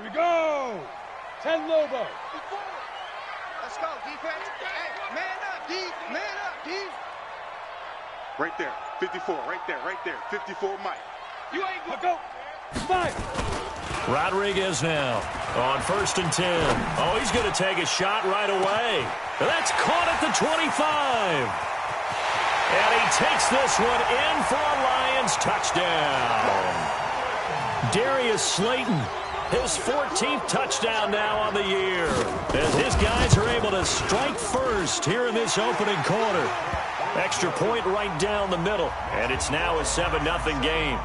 We go. 10 Lobo. Let's go, defense. Hey, man up, D. Man up, D. Right there. 54. Right there. 54, Mike. You ain't gonna go. 5. Rodriguez now on 1st and 10. Oh, he's going to take a shot right away. That's caught at the 25. And he takes this one in for a Lions touchdown. Darius Slayton, his 14th touchdown now on the year, as his guys are able to strike first here in this opening quarter. Extra point right down the middle, and it's now a 7-0 game.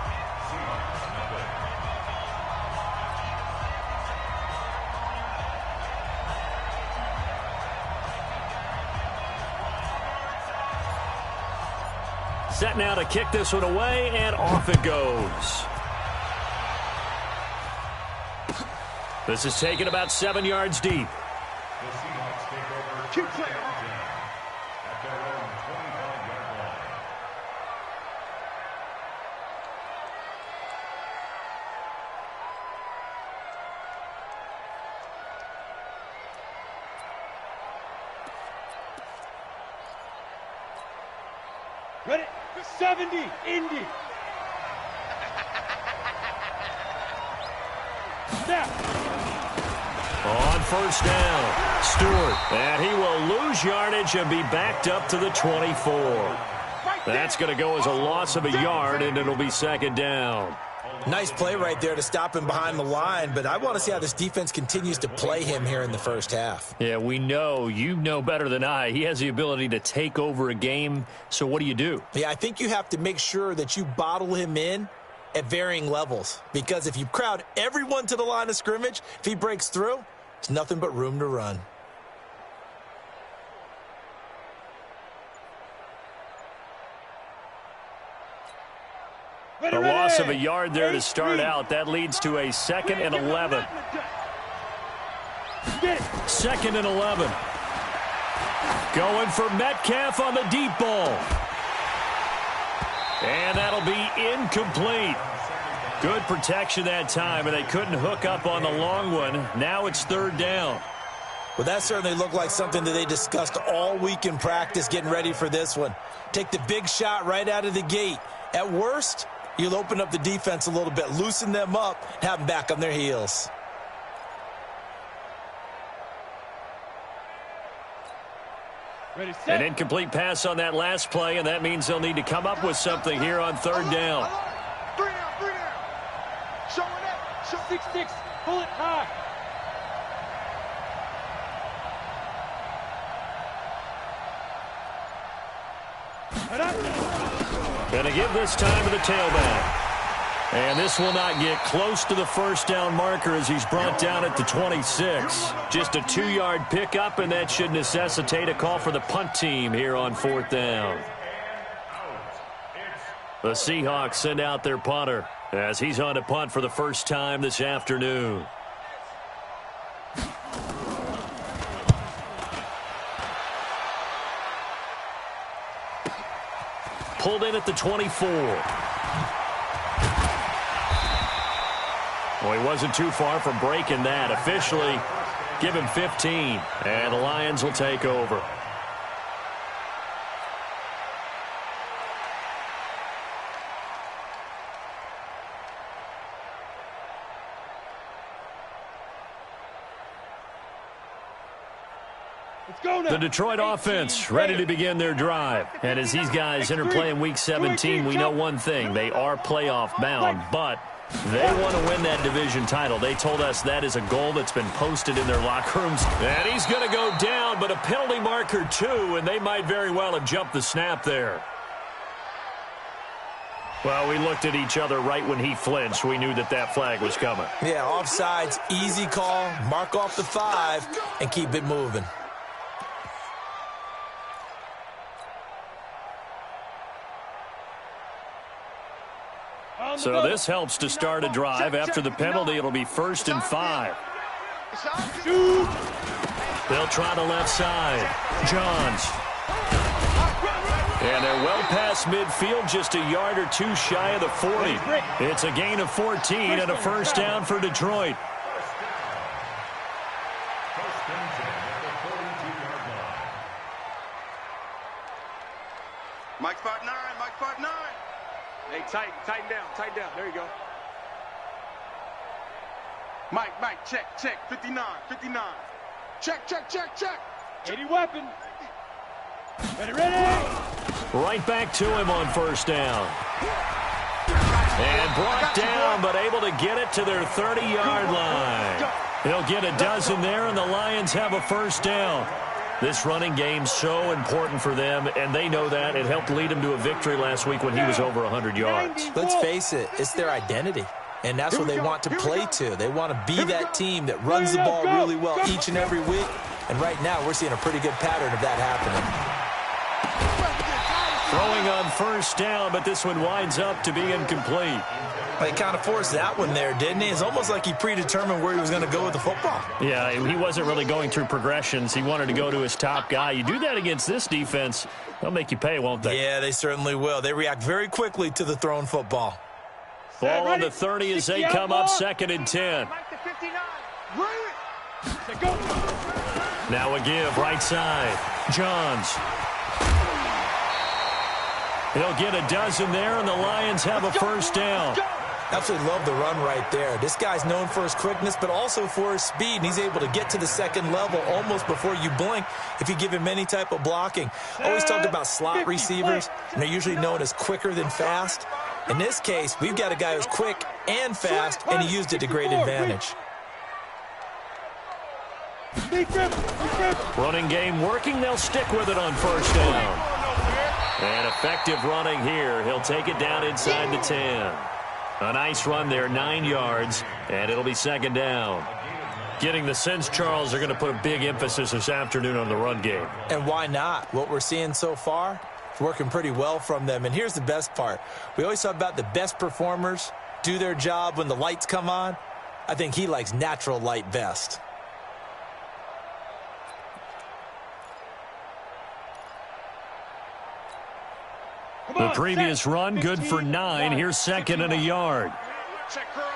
Set now to kick this one away, and off it goes. This is taken about 7 yards deep. Keep playing. Ready? 70, Indy. Snap. On 1st down, Stewart. And he will lose yardage and be backed up to the 24. That's going to go as a loss of a yard, and it'll be 2nd down. Nice play right there to stop him behind the line, but I want to see how this defense continues to play him here in the first half. Yeah, we know. You know better than I. He has the ability to take over a game, so what do you do? Yeah, I think you have to make sure that you bottle him in at varying levels, because if you crowd everyone to the line of scrimmage, if he breaks through, it's nothing but room to run. A loss of a yard there to start out. That leads to a 2nd and 11. 2nd and 11. Going for Metcalf on the deep ball. And that'll be incomplete. Good protection that time, and they couldn't hook up on the long one. Now it's 3rd down. Well, that certainly looked like something that they discussed all week in practice getting ready for this one. Take the big shot right out of the gate. At worst, you'll open up the defense a little bit, loosen them up, have them back on their heels. Ready, set. An incomplete pass on that last play, and that means they'll need to come up with something here on 3rd down. 3 down. Show it up. Show 6-6. Pull it high. Going to give this time to the tailback. And this will not get close to the 1st down marker as he's brought down at the 26. Just a 2-yard pickup, and that should necessitate a call for the punt team here on 4th down. The Seahawks send out their punter as he's on to punt for the first time this afternoon. Pulled in at the 24. Well, he wasn't too far from breaking that. Officially, give him 15, and the Lions will take over. The Detroit offense ready to begin their drive. And as these guys interplay in Week 17, we know one thing. They are playoff bound, but they want to win that division title. They told us that is a goal that's been posted in their locker rooms. And he's going to go down, but a penalty marker too, and they might very well have jumped the snap there. Well, we looked at each other right when he flinched. We knew that that flag was coming. Yeah, offsides, easy call, mark off the 5, and keep it moving. So this helps to start a drive. After the penalty, it'll be 1st and 5. They'll try the left side. Johns. And they're well past midfield, just a yard or two shy of the 40. It's a gain of 14 and a 1st down for Detroit. 5'9". Hey, tighten down. There you go. Mike, check. 59. Check. 80 weapon. Ready. Right back to him on first down. And brought down, but able to get it to their 30-yard line. He'll get a dozen there, and the Lions have a first down. This running game's so important for them, and they know that. It helped lead them to a victory last week when he was over 100 yards. Let's face it, it's their identity. And that's what they want to play to. They want to be that team that runs the ball really well each and every week. And right now, we're seeing a pretty good pattern of that happening. Throwing on first down, but this one winds up to be incomplete. He kind of forced that one there, didn't he? It's almost like he predetermined where he was going to go with the football. Yeah, he wasn't really going through progressions. He wanted to go to his top guy. You do that against this defense, they'll make you pay, won't they? Yeah, they certainly will. They react very quickly to the thrown football. Ball on the 30 as they come up 2nd and 10. Now a give, right side. Johns. He'll get a dozen there, and the Lions have a first down. Absolutely love the run right there. This guy's known for his quickness, but also for his speed, and he's able to get to the second level almost before you blink if you give him any type of blocking. Always talk about slot receivers, and they're usually known as quicker than fast. In this case, we've got a guy who's quick and fast, and he used it to great advantage. Running game working. They'll stick with it on first down. And effective running here. He'll take it down inside the 10. A nice run there, 9 yards, and it'll be 2nd down. Getting the sense, Charles, are going to put a big emphasis this afternoon on the run game. And why not? What we're seeing so far, it's working pretty well from them. And here's the best part. We always talk about the best performers do their job when the lights come on. I think he likes natural light best. The previous run, good for 9. Here's 2nd and a yard. Check curls.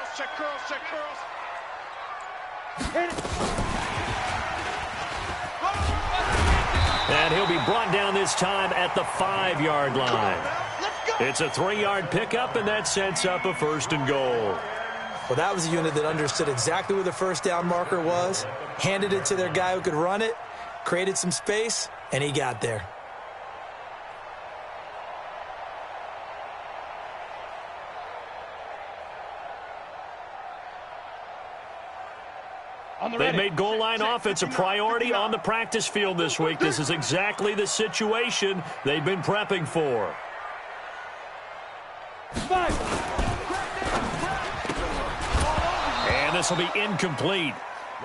And he'll be brought down this time at the 5-yard line. It's a 3-yard pickup, and that sets up a 1st and goal. Well, that was a unit that understood exactly where the first down marker was, handed it to their guy who could run it, created some space, and he got there. They made goal line offense a priority on the practice field this week. This is exactly the situation they've been prepping for. And this will be incomplete.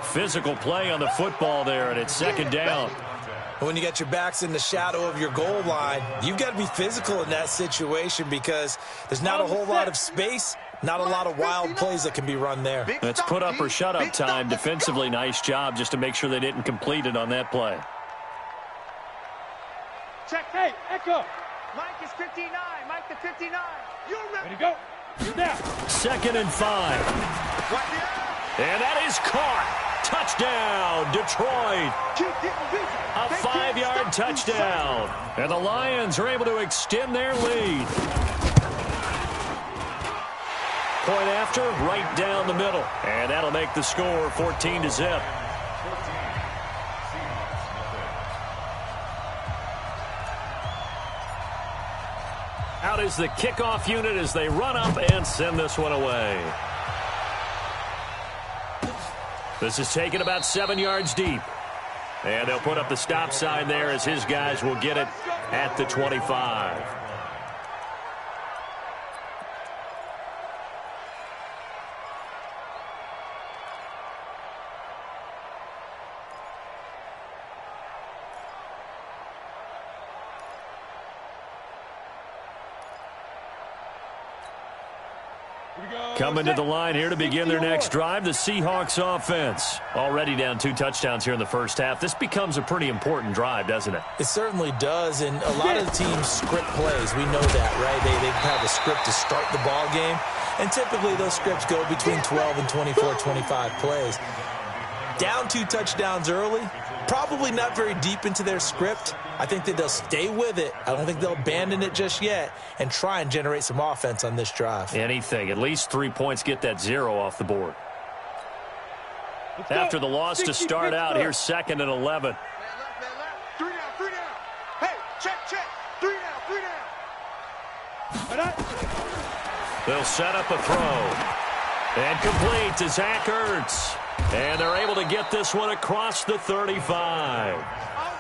Physical play on the football there, and it's 2nd down. When you got your backs in the shadow of your goal line, you've got to be physical in that situation because there's not a whole lot of space. Not a lot of wild plays that can be run there. It's put up or shut up time. Defensively, nice job just to make sure they didn't complete it on that play. Check, hey, echo. Mike is 59. Mike the 59. Ready to go. Now. 2nd and 5. And that is caught. Touchdown, Detroit. A 5-yard touchdown. And the Lions are able to extend their lead. Point after, right down the middle. And that'll make the score 14-0. Out is the kickoff unit as they run up and send this one away. This is taken about 7 yards deep. And they'll put up the stop sign there as his guys will get it at the 25. Coming to the line here to begin their next drive, the Seahawks offense. Already down 2 touchdowns here in the first half. This becomes a pretty important drive, doesn't it? It certainly does, and a lot of the teams script plays. We know that, right? They have a script to start the ball game, and typically those scripts go between 12 and 24, 25 plays. Down 2 touchdowns early, probably not very deep into their script. I think that they'll stay with it. I don't think they'll abandon it just yet and try and generate some offense on this drive. Anything. At least 3 points, get that 0 off the board. After the loss to start out, here's 2nd and 11. Man left. 3 down, 3 down. Hey, check. 3 down. They'll set up a throw. And complete to Zach Ertz. And they're able to get this one across the 35.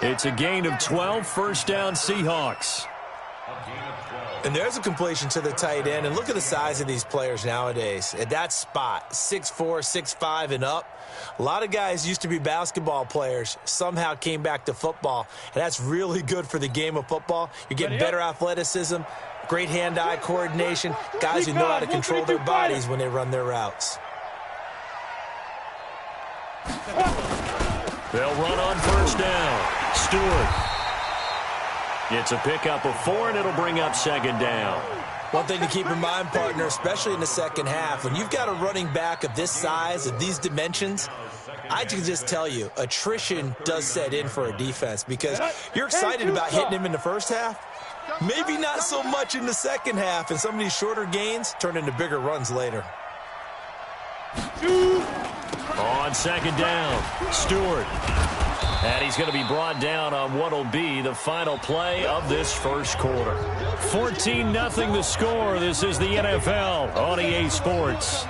It's a gain of 12, first down Seahawks. And there's a completion to the tight end. And look at the size of these players nowadays. At that spot, 6'4", 6'5", and up. A lot of guys used to be basketball players, somehow came back to football. And that's really good for the game of football. You're getting better athleticism, great hand-eye coordination, guys who know how to control their bodies when they run their routes. They'll run on first down. Stewart. It's a pickup of 4, and it'll bring up 2nd down. One thing to keep in mind, partner, especially in the second half, when you've got a running back of this size, of these dimensions, I can just tell you, attrition does set in for a defense because you're excited about hitting him in the first half. Maybe not so much in the second half, and some of these shorter gains turn into bigger runs later. On 2nd down, Stewart. And he's going to be brought down on what will be the final play of this first quarter. 14-0 the score. This is the NFL on EA Sports.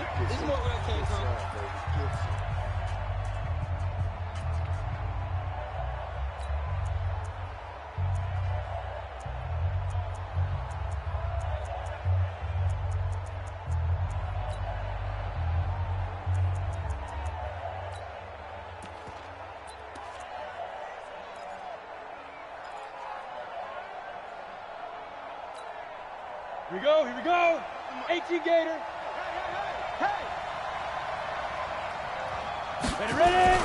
Here we go. 18 Gator. Hey. Ready.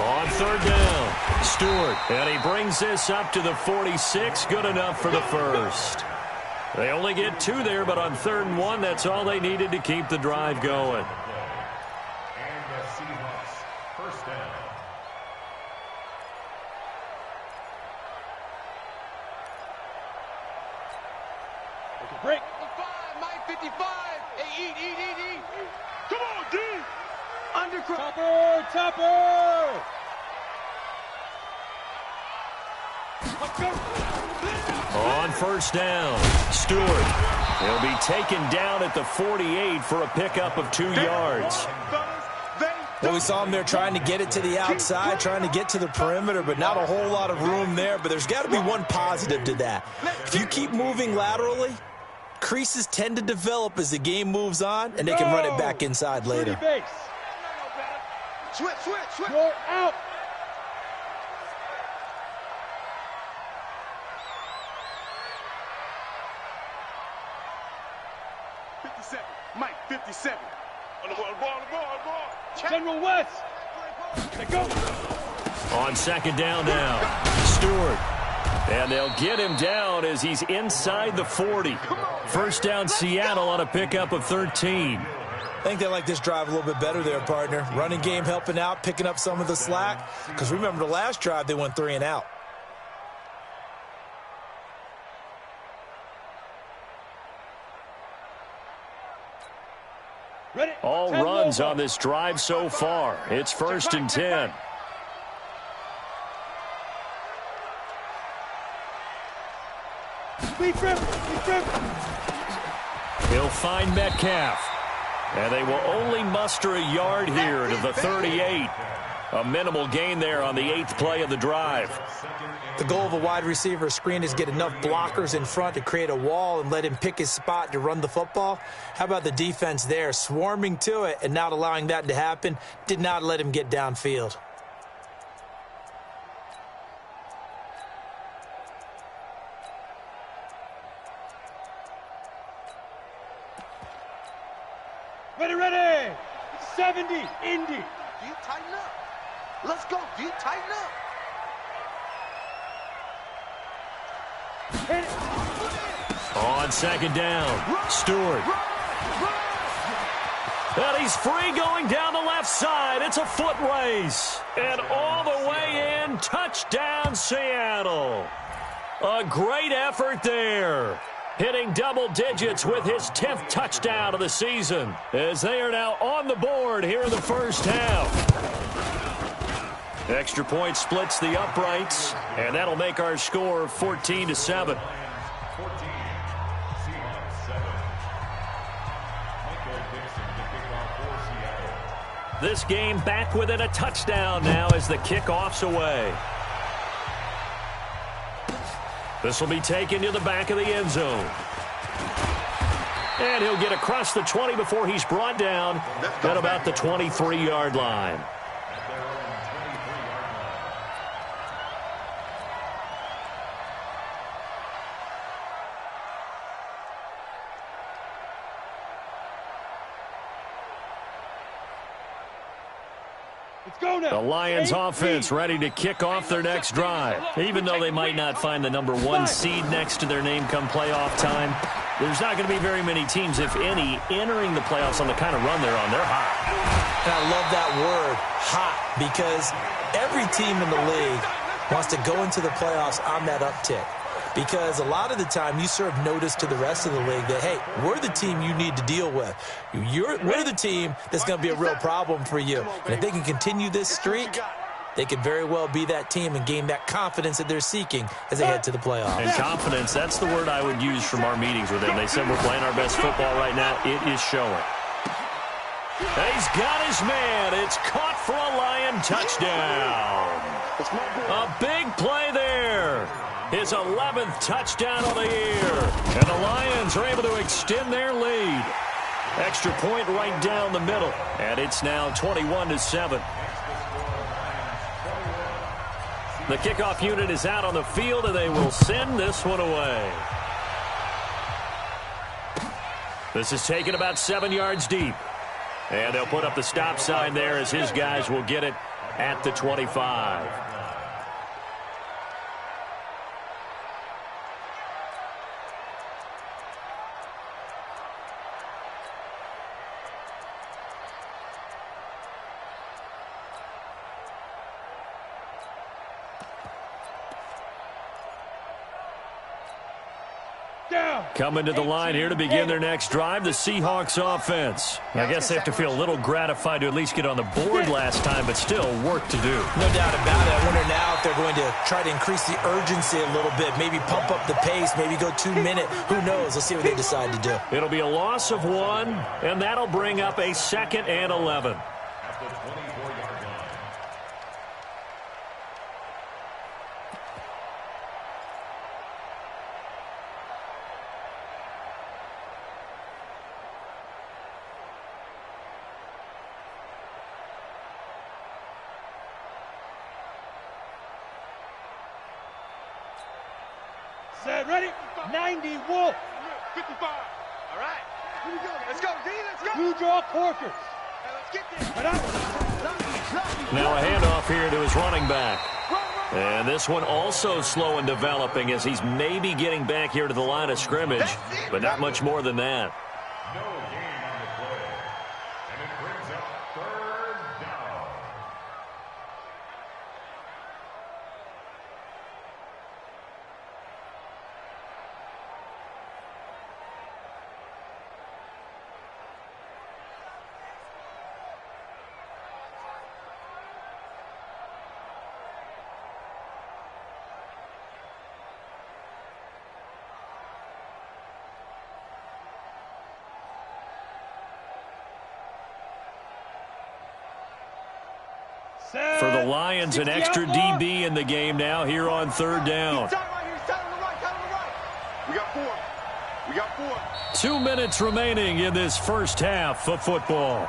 On 3rd down, Stewart. And he brings this up to the 46. Good enough for the first. They only get 2 there, but on 3rd and 1, that's all they needed to keep the drive going. And the Seahawks, first down. Break. 55, Mike 55. Hey, eat. Come on, D. Undercross. Topper. On first down, Stewart. He'll be taken down at the 48 for a pickup of 2 yards. Well, we saw him there trying to get it to the outside, trying to get to the perimeter, but not a whole lot of room there. But there's got to be one positive to that. If you keep moving laterally, creases tend to develop as the game moves on, and they can run it back inside later. Switch. You're out. Mike, 57. On the ball. General West. Let go. On 2nd down now, Stewart. And they'll get him down as he's inside the 40. First down Seattle on a pickup of 13. I think they like this drive a little bit better there, partner. Running game helping out, picking up some of the slack. Because remember, the last drive, they went 3 and out. Ready. All runs on this drive so far. It's 1st and 10. He'll find Metcalf. And they will only muster a yard here to the 38. A minimal gain there on the 8th play of the drive. The goal of a wide receiver screen is get enough blockers in front to create a wall and let him pick his spot to run the football. How about the defense there, swarming to it and not allowing that to happen? Did not let him get downfield. Ready. 70, Indy. D, tighten up. Let's go, D, tighten up. Hit it. On 2nd down, Stewart. And he's free going down the left side. It's a foot race. And all the way in, touchdown Seattle. A great effort there. Hitting double digits with his 10th touchdown of the season, as they are now on the board here in the first half. Extra point splits the uprights, and that'll make our score 14-7. 14, Seahawks 7. Michael Dixon to kick off for Seattle. This game back within a touchdown now as the kickoff's away. This will be taken to the back of the end zone. And he'll get across the 20 before he's brought down at about the 23-yard line. The Lions offense ready to kick off their next drive. Even though they might not find the #1 seed next to their name come playoff time, there's not going to be very many teams, if any, entering the playoffs on the kind of run they're on. They're hot. And I love that word, hot, because every team in the league wants to go into the playoffs on that uptick. Because a lot of the time you serve notice to the rest of the league that, hey, we're the team you need to deal with. We're the team that's going to be a real problem for you. And if they can continue this streak, they could very well be that team and gain that confidence that they're seeking as they head to the playoffs. And confidence, that's the word I would use from our meetings with them. They said we're playing our best football right now. It is showing. And he's got his man. It's caught for a Lion touchdown. A big play there. His 11th touchdown of the year. And the Lions are able to extend their lead. Extra point right down the middle. And it's now 21-7. The kickoff unit is out on the field, and they will send this one away. This is taken about 7 yards deep. And they'll put up the stop sign there as his guys will get it at the 25. Coming to the line here to begin their next drive, the Seahawks offense. I guess they have to feel a little gratified to at least get on the board last time, but still work to do. No doubt about it. I wonder now if they're going to try to increase the urgency a little bit, maybe pump up the pace, maybe go 2 minute. Who knows? Let's see what they decide to do. It'll be a loss of 1, and that'll bring up a 2nd and 11. At the 24-yard line. Set, ready? 90, Wolf. 55. All right. Here we go. Let's go, D. Let's go. You draw quarters. Let's get this. Now a handoff here to his running back. And this one also slow in developing as he's maybe getting back here to the line of scrimmage, but not much more than that. No gain on the play. And it brings up 3rd down. For the Lions, an extra DB in the game now here on 3rd down. We got 4. We got 4. 2 minutes remaining in this first half of football.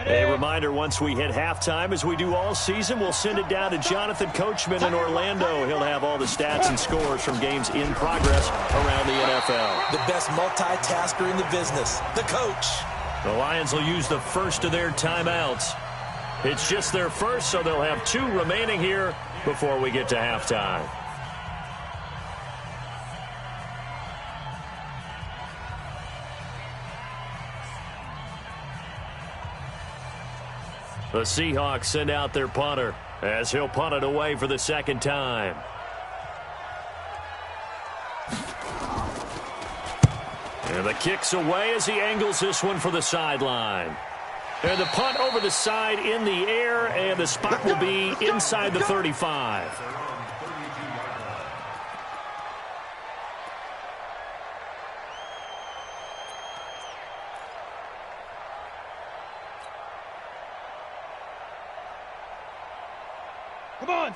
A reminder, once we hit halftime, as we do all season, we'll send it down to Jonathan Coachman in Orlando. He'll have all the stats and scores from games in progress around the NFL. The best multitasker in the business, the coach. The Lions will use the first of their timeouts. It's just their first, so they'll have 2 remaining here before we get to halftime. The Seahawks send out their punter as he'll punt it away for the second time. And the kick's away as he angles this one for the sideline. And the punt over the side in the air, and the spot will be inside the 35.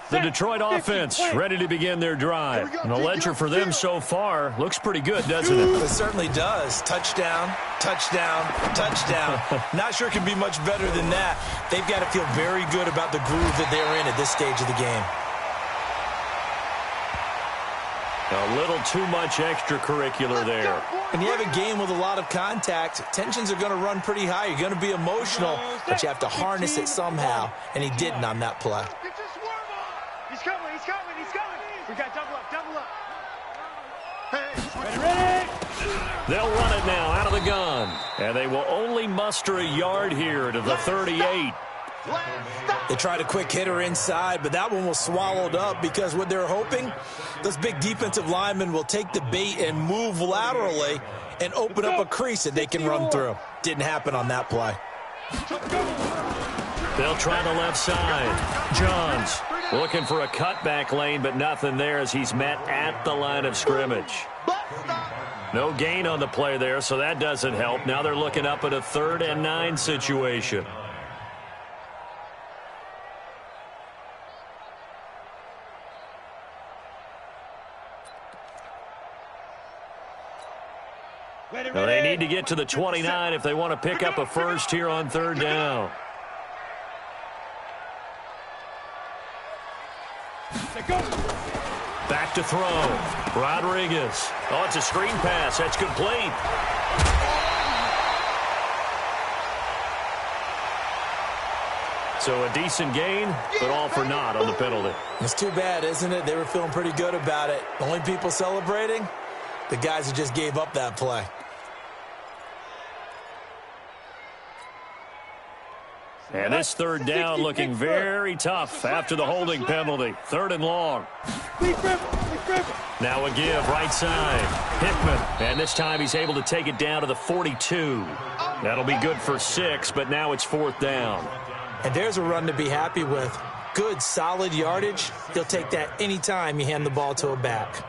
The Detroit offense ready to begin their drive. And the ledger for them so far looks pretty good, doesn't it? It certainly does. Touchdown, touchdown, touchdown. Not sure it can be much better than that. They've got to feel very good about the groove that they're in at this stage of the game. A little too much extracurricular there. When you have a game with a lot of contact, tensions are going to run pretty high. You're going to be emotional, but you have to harness it somehow, and he didn't on that play. He's coming, he's coming, he's coming. We got double up, double up. Hey, ready? They'll run it now out of the gun. And they will only muster a yard here to the 38. They tried a quick hitter inside, but that one was swallowed up because what they're hoping, those big defensive linemen will take the bait and move laterally and open up a crease that they can run through. Didn't happen on that play. They'll try the left side. Johns looking for a cutback lane, but nothing there as he's met at the line of scrimmage. No gain on the play there, so that doesn't help. Now they're looking up at a 3rd and 9 situation. Well, they need to get to the 29 if they want to pick up a first here on 3rd down. Back to throw. Rodriguez. Oh, it's a screen pass. That's complete. So a decent gain, but all for naught on the penalty. It's too bad, isn't it? They were feeling pretty good about it. The only people celebrating, the guys who just gave up that play. And this 3rd down looking very tough after the holding penalty. 3rd and long. Now a give right side. Hickman. And this time he's able to take it down to the 42. That'll be good for 6, but now it's 4th down. And there's a run to be happy with. Good, solid yardage. You'll take that anytime you hand the ball to a back.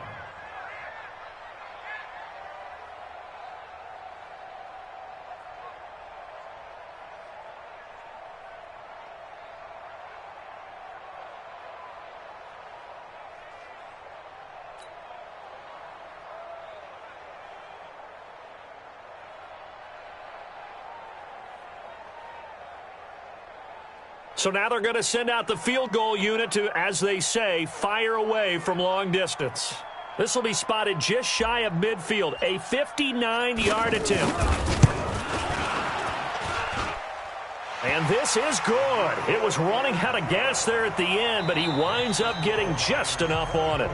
So now they're going to send out the field goal unit to, as they say, fire away from long distance. This will be spotted just shy of midfield, a 59-yard attempt. And this is good. It was running out of gas there at the end, but he winds up getting just enough on it.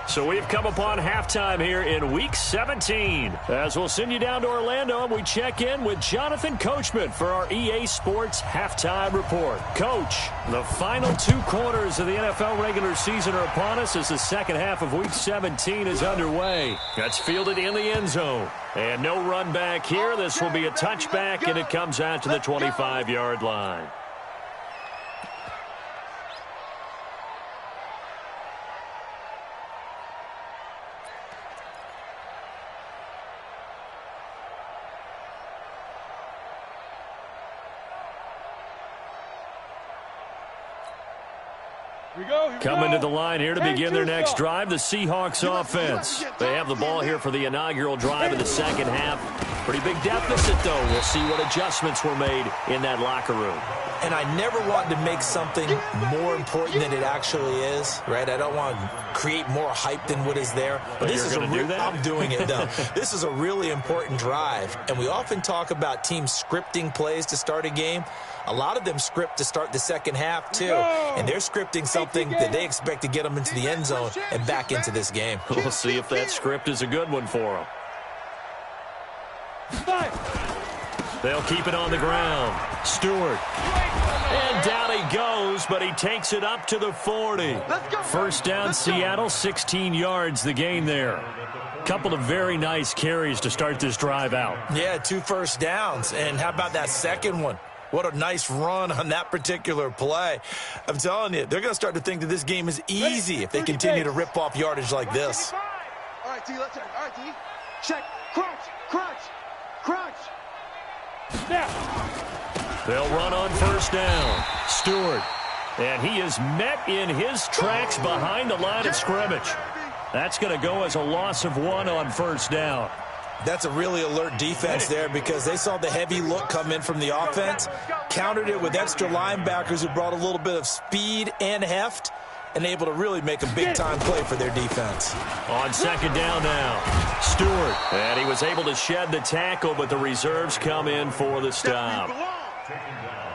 So we've come upon halftime here in Week 17. As we'll send you down to Orlando, and we check in with Jonathan Coachman for our EA Sports Halftime Report. Coach, the final 2 quarters of the NFL regular season are upon us as the second half of Week 17 is underway. That's fielded in the end zone. And no run back here. This will be a touchback, and it comes out to the 25-yard line. Coming to the line here to begin their next drive, the Seahawks offense. They have the ball here for the inaugural drive of the second half. Pretty big deficit, though. We'll see what adjustments were made in that locker room. And I never want to make something more important than it actually is, right? I don't want to create more hype than what is there. But this is do that? I'm doing it, though. This is a really important drive. And we often talk about teams scripting plays to start a game. A lot of them script to start the second half, too. And they're scripting something that they expect to get them into the end zone and back into this game. We'll see if that script is a good one for them. They'll keep it on the ground. Stewart. And down he goes, but he takes it up to the 40. First down, Seattle, 16 yards the gain there. Couple of very nice carries to start this drive out. Yeah, 2 first downs. And how about that second one? What a nice run on that particular play. I'm telling you, they're going to start to think that this game is easy if they continue to rip off yardage like this. All right, D, let's check. All right, D. Check. Crunch. Crunch. Crunch. Snap. They'll run on first down. Stewart. And he is met in his tracks behind the line of scrimmage. That's going to go as a loss of 1 on first down. That's a really alert defense there because they saw the heavy look come in from the offense, countered it with extra linebackers who brought a little bit of speed and heft, and able to really make a big-time play for their defense. On second down now, Stewart. And he was able to shed the tackle, but the reserves come in for the stop.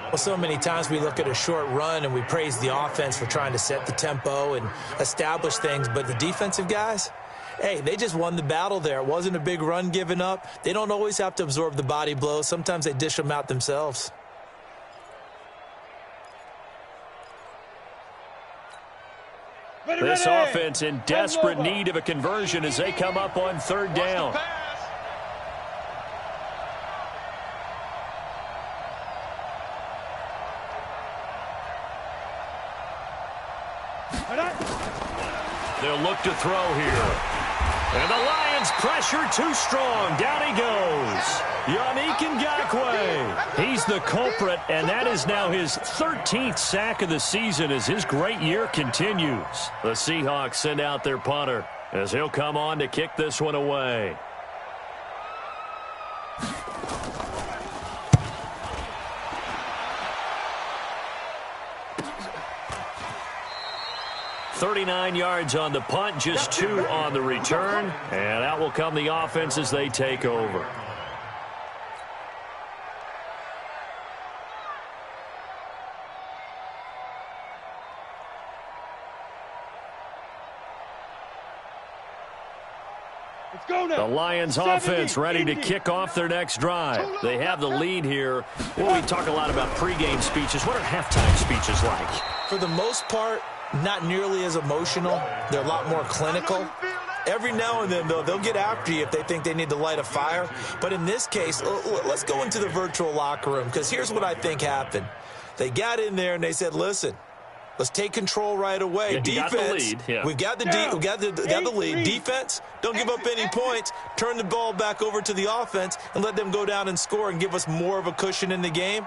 Well, so many times we look at a short run and we praise the offense for trying to set the tempo and establish things, but the defensive guys, hey, they just won the battle there. It wasn't a big run given up. They don't always have to absorb the body blows. Sometimes they dish them out themselves. This offense in desperate need of a conversion as they come up on third down. They'll look to throw here. And the Lions pressure too strong. Down he goes. Yannick Ngakoue. He's the culprit, and that is now his 13th sack of the season as his great year continues. The Seahawks send out their punter as he'll come on to kick this one away. .39 yards on the punt, just 2 on the return. And out will come the offense as they take over. The Lions offense ready to kick off their next drive. They have the lead here. Well, we talk a lot about pregame speeches. What are halftime speeches like? For the most part, not nearly as emotional. They're a lot more clinical. Every now and then, though, they'll get after you if they think they need to light a fire. But in this case, let's go into the virtual locker room, because here's what I think happened. They got in there and they said, listen, let's take control right away. Yeah, defense, got the lead. Yeah. We've got the lead. Defense, don't give up any points. Turn the ball back over to the offense and let them go down and score and give us more of a cushion in the game.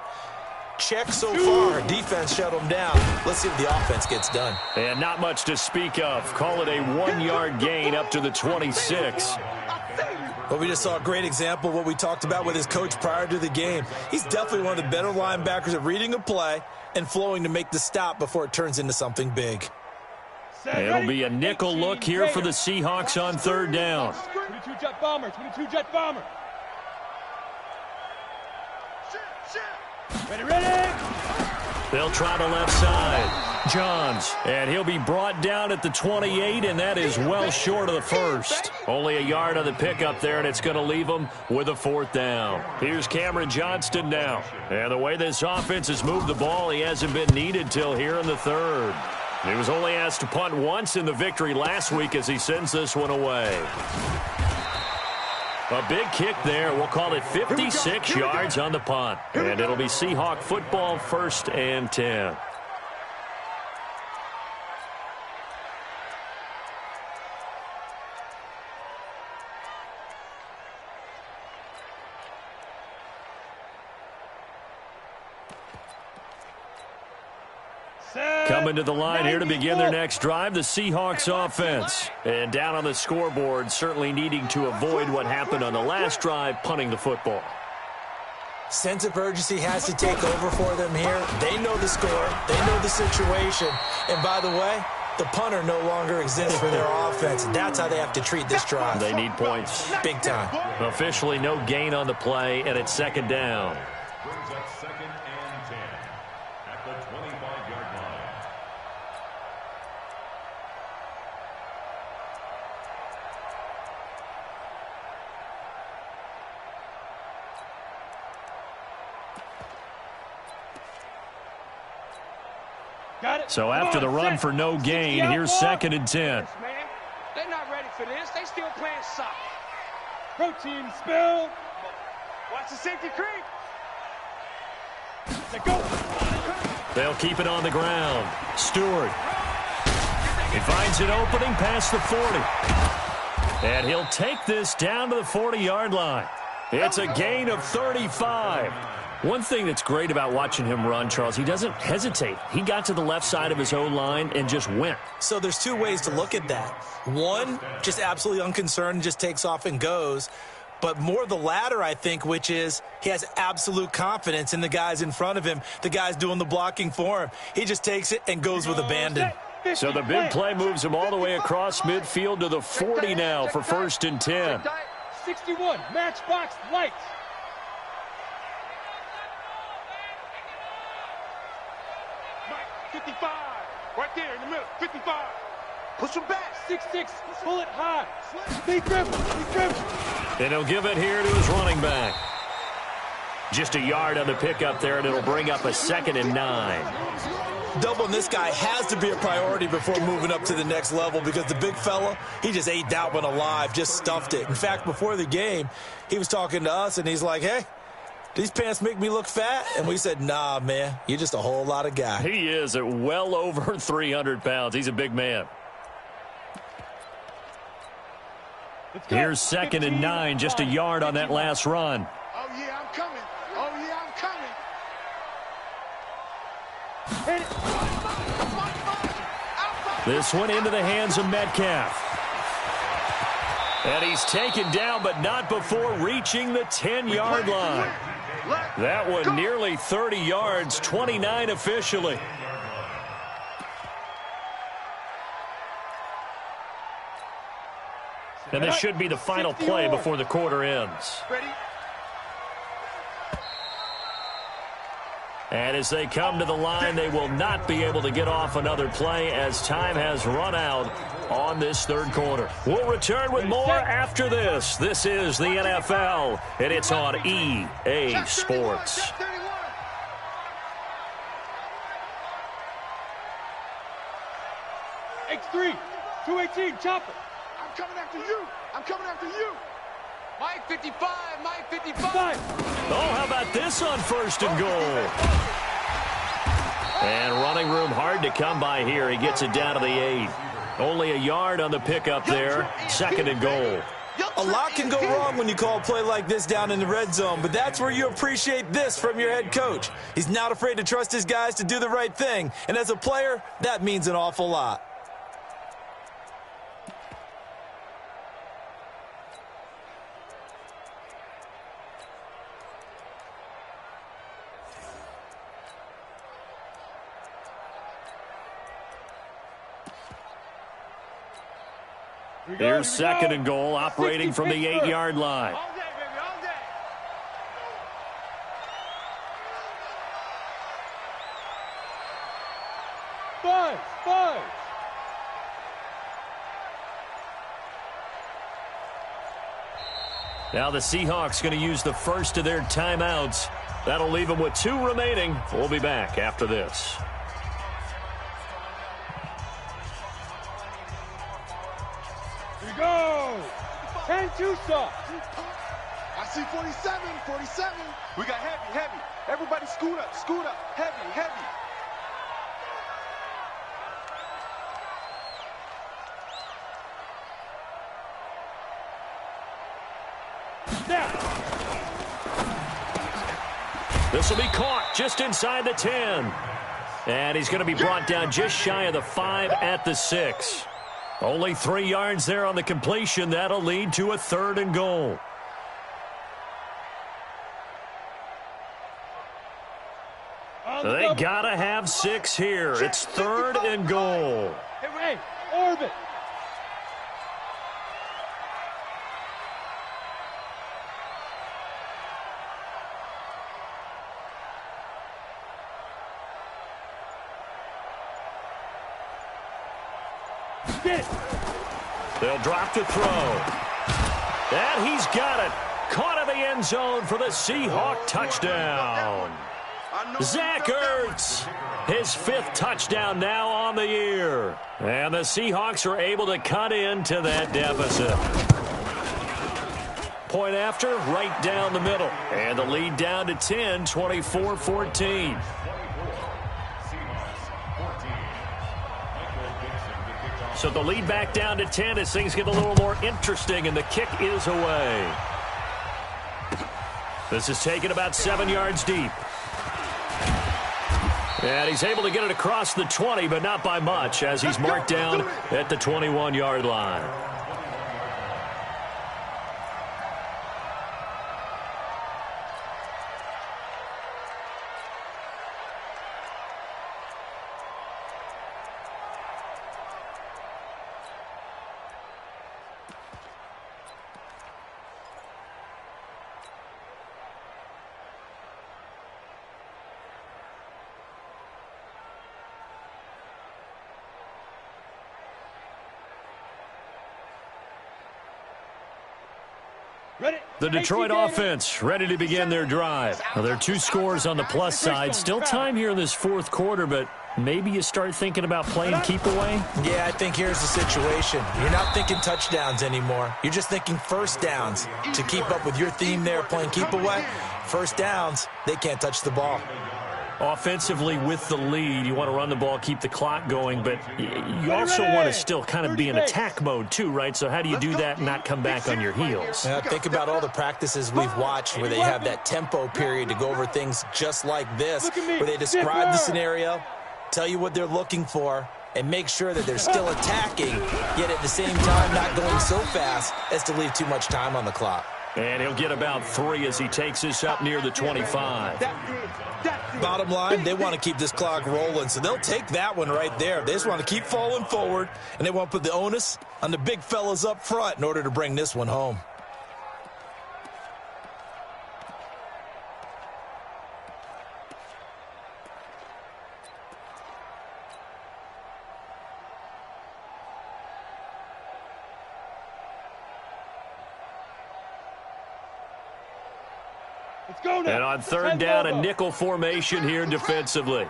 Check so far. Defense shut them down. Let's see what the offense gets done. And not much to speak of. Call it a 1-yard gain up to the 26. Well, we just saw a great example of what we talked about with his coach prior to the game. He's definitely one of the better linebackers at reading a play and flowing to make the stop before it turns into something big. It'll be a nickel look here for the Seahawks on third down. 22 jet bomber, 22 jet bomber. Ready. They'll try the left side. Johns, and he'll be brought down at the 28, and that is well short of the first. Only a yard on the pickup there, and it's going to leave them with a 4th down. Here's Cameron Johnston now. And the way this offense has moved the ball, he hasn't been needed till here in the 3rd. He was only asked to punt once in the victory last week as he sends this one away. A big kick there. We'll call it 56 yards on the punt. And it'll be Seahawk football, 1st and 10. Coming to the line here to begin their next drive, the Seahawks offense. And down on the scoreboard, certainly needing to avoid what happened on the last drive, punting the football. Sense of urgency has to take over for them here. They know the score. They know the situation. And by the way, the punter no longer exists for their offense. That's how they have to treat this drive. They need points. Big time. Officially no gain on the play, and it's second down. Brings up 2nd and 10 at the 25-yard line. So after the run for no gain, here's 2nd and 10. They're not ready for this. They still playing soccer. Protein spill. Watch the safety creep. Let go. They'll keep it on the ground. Stewart. He finds an opening past the 40. And he'll take this down to the 40-yard line. It's a gain of 35. One thing that's great about watching him run, Charles, he doesn't hesitate. He got to the left side of his own line and just went. So there's two ways to look at that. One, just absolutely unconcerned, just takes off and goes. But more the latter, I think, which is he has absolute confidence in the guys in front of him, the guys doing the blocking for him. He just takes it and goes with abandon. So the big play moves him all the way across midfield to the 40 now for 1st and 10. 61, matchbox lights. Mike, 55. Right there in the middle. 55. Push him back. 6'6". Pull it high. Big grip. And he'll give it here to his running back. Just a yard on the pickup there, and it'll bring up a 2nd and 9. Doubling this guy has to be a priority before moving up to the next level because the big fella, he just ate that one alive, just stuffed it. In fact, before the game, he was talking to us, and he's like, hey, these pants make me look fat? And we said, nah, man, you're just a whole lot of guy. He is at well over 300 pounds. He's a big man. Here's 2nd and 9, just a yard on that last run. Oh, yeah, I'm coming. Oh, yeah, I'm coming. This one into the hands of Metcalf. And he's taken down, but not before reaching the 10-yard line. That one nearly 30 yards, 29 officially. And this should be the final play before the quarter ends. Ready? And as they come to the line, they will not be able to get off another play as time has run out on this third quarter. We'll return with more after this. This is the NFL, and it's on EA Sports. X3, 218, chopper. I'm coming after you. I'm coming after you. Mike 55, Mike 55. Oh, how about this on 1st and goal? And running room hard to come by here. He gets it down to the 8. Only a yard on the pickup there. 2nd and goal. A lot can go wrong when you call a play like this down in the red zone, but that's where you appreciate this from your head coach. He's not afraid to trust his guys to do the right thing, and as a player, that means an awful lot. Here's 2nd and goal, operating from the 8-yard line. All day, baby, all day. Five. Now the Seahawks going to use the first of their timeouts. That'll leave them with 2 remaining. We'll be back after this. Here we go. 10-2 soft. I see 47. We got heavy. Everybody scoot up. Heavy. This will be caught just inside the 10. And he's going to be brought down just shy of the 5 at the 6. Only 3 yards there on the completion. That'll lead to a 3rd and goal. They got to have 6 here. It's 3rd and goal. Hey, Ray, orbit. They'll drop to throw. And he's got it. Caught in the end zone for the Seahawk touchdown. Zach Ertz, his 5th touchdown now on the year. And the Seahawks are able to cut into that deficit. Point after, right down the middle. And the lead down to 10, 24-14. So the lead back down to 10 as things get a little more interesting, and the kick is away. This is taken about 7 yards deep. And he's able to get it across the 20, but not by much, as he's marked down at the 21-yard line. The Detroit offense ready to begin their drive. Now, there are 2 scores on the plus side. Still time here in this 4th quarter, but maybe you start thinking about playing keep away? Yeah, I think here's the situation. You're not thinking touchdowns anymore. You're just thinking first downs. To keep up with your theme there, playing keep away, first downs, they can't touch the ball. Offensively, with the lead, you want to run the ball, keep the clock going, but you also want to still kind of be in attack mode too, right? So how do you do that and not come back on your heels? Think about all the practices we've watched where they have that tempo period to go over things just like this, where they describe the scenario, tell you what they're looking for, and make sure that they're still attacking, yet at the same time not going so fast as to leave too much time on the clock. And he'll get about 3 as he takes this up near the 25. Bottom line, they want to keep this clock rolling, so they'll take that one right there. They just want to keep falling forward, and they want to put the onus on the big fellas up front in order to bring this one home. And on 3rd down, a nickel formation here defensively.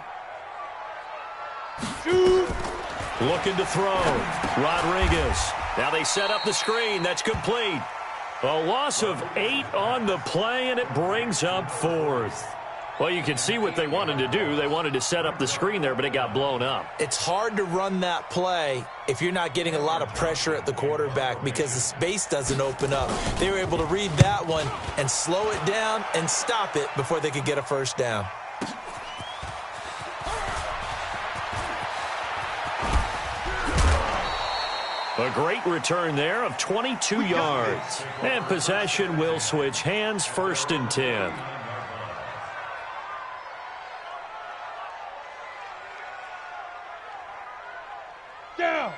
Looking to throw. Rodriguez. Now they set up the screen. That's complete. A loss of 8 on the play, and it brings up 4th. Well, you can see what they wanted to do. They wanted to set up the screen there, but it got blown up. It's hard to run that play if you're not getting a lot of pressure at the quarterback because the space doesn't open up. They were able to read that one and slow it down and stop it before they could get a first down. A great return there of 22 yards. And possession will switch hands, 1st and 10.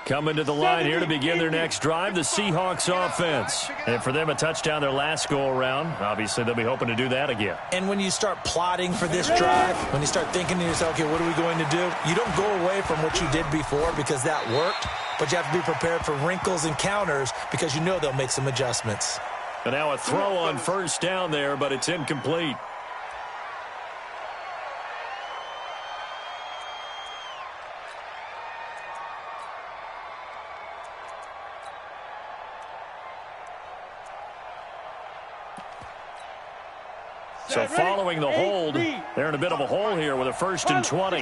Coming to the line here to begin their next drive, the Seahawks offense. And for them, a touchdown their last go-around. Obviously, they'll be hoping to do that again. And when you start plotting for this drive, when you start thinking to yourself, okay, what are we going to do? You don't go away from what you did before because that worked, but you have to be prepared for wrinkles and counters because you know they'll make some adjustments. And now a throw on 1st down there, but it's incomplete. So following the hold, they're in a bit of a hole here with a 1st and 20.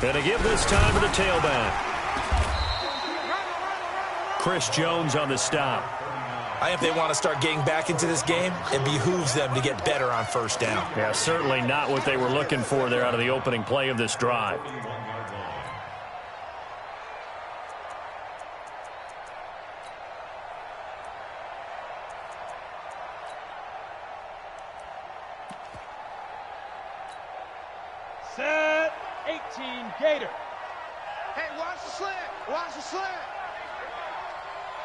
Going to give this time to the tailback. Chris Jones on the stop. If they want to start getting back into this game, it behooves them to get better on first down. Yeah, certainly not what they were looking for there out of the opening play of this drive. Set 18 Gator. Hey, watch the slant. Watch the slant.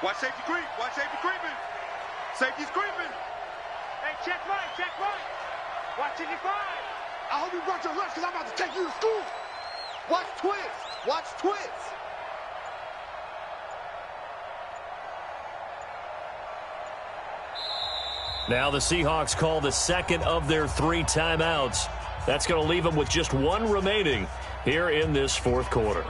Watch safety creep. Watch safety creeping. Safety's creeping. Hey, check right, check right. Watch 55. I hope you brought your lunch because I'm about to take you to school. Watch twist. Watch twist. Now the Seahawks call the second of their 3 timeouts. That's going to leave them with just 1 remaining here in this fourth quarter.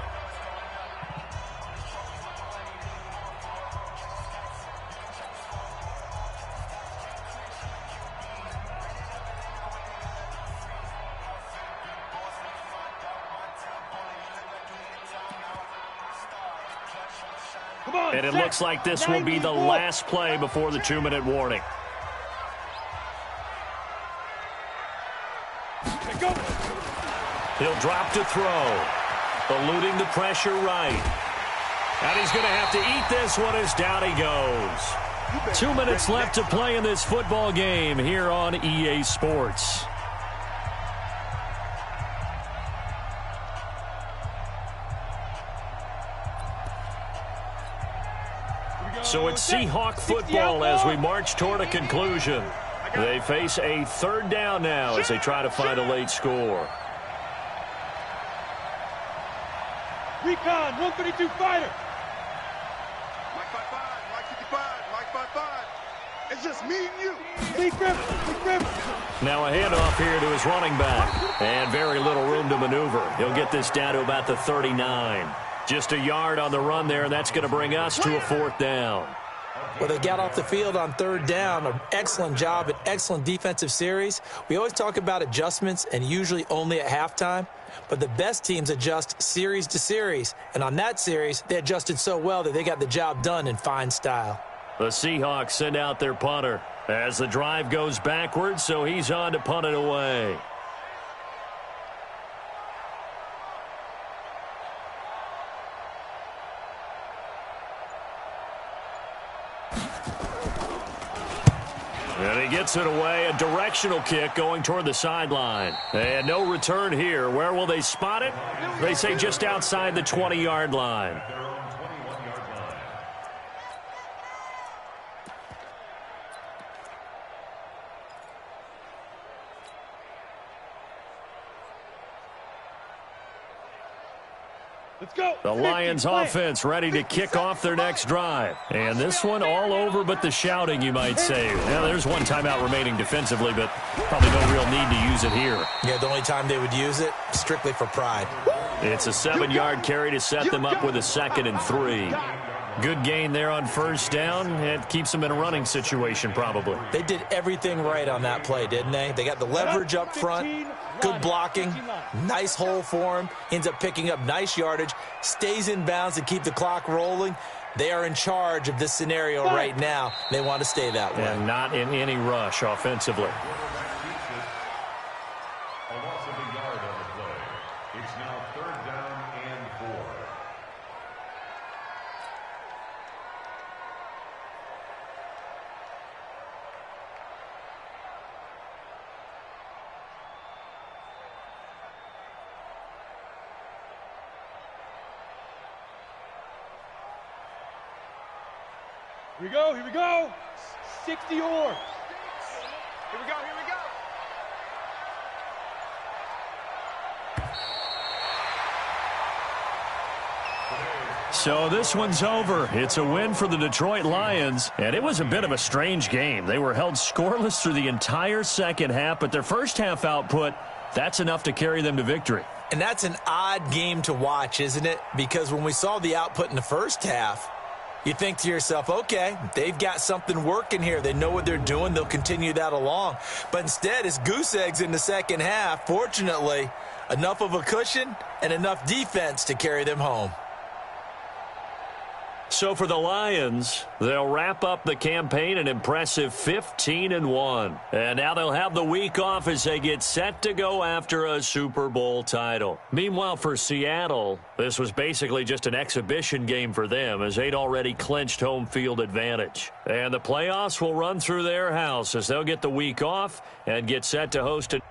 And it looks like this will be the last play before the 2-minute warning. He'll drop to throw. Eluding the pressure right. And he's going to have to eat this one as down he goes. 2 minutes left to play in this football game here on EA Sports. So it's Seahawk football as we march toward a conclusion. They face a 3rd down now as they try to find a late score. Recon, 132 fighter. Mike 55, Mike 55, Mike 55. It's just me and you. Lee Griffin. Now a handoff here to his running back. And very little room to maneuver. He'll get this down to about the 39. Just a yard on the run there, and that's going to bring us to a 4th down. Well, they got off the field on 3rd down. An excellent job, an excellent defensive series. We always talk about adjustments, and usually only at halftime. But the best teams adjust series to series. And on that series, they adjusted so well that they got the job done in fine style. The Seahawks send out their punter as the drive goes backwards, so he's on to punt it away. And he gets it away, a directional kick going toward the sideline. And no return here. Where will they spot it? They say just outside the 20-yard line. Let's go. The Lions offense ready to kick off their next drive. And this one all over but the shouting, you might say. Now, there's 1 timeout remaining defensively, but probably no real need to use it here. Yeah, the only time they would use it, strictly for pride. It's a 7-yard carry to set them up with a 2nd and 3. Good gain there on 1st down. It keeps them in a running situation, probably. They did everything right on that play, didn't they? They got the leverage up front, good blocking, nice hole for him, ends up picking up nice yardage, stays in bounds to keep the clock rolling. They are in charge of this scenario right now. They want to stay that way. And not in any rush offensively. A loss of a yard on the play. It's now 3rd down and 4. Here we go, here we go. 60 orbs. Here we go, here we go. So this one's over. It's a win for the Detroit Lions, and it was a bit of a strange game. They were held scoreless through the entire second half, but their first half output, that's enough to carry them to victory. And that's an odd game to watch, isn't it? Because when we saw the output in the first half, you think to yourself, okay, they've got something working here. They know what they're doing. They'll continue that along. But instead, it's goose eggs in the second half. Fortunately, enough of a cushion and enough defense to carry them home. So for the Lions, they'll wrap up the campaign an impressive 15-1. And now they'll have the week off as they get set to go after a Super Bowl title. Meanwhile, for Seattle, this was basically just an exhibition game for them as they'd already clinched home field advantage. And the playoffs will run through their house as they'll get the week off and get set to host it.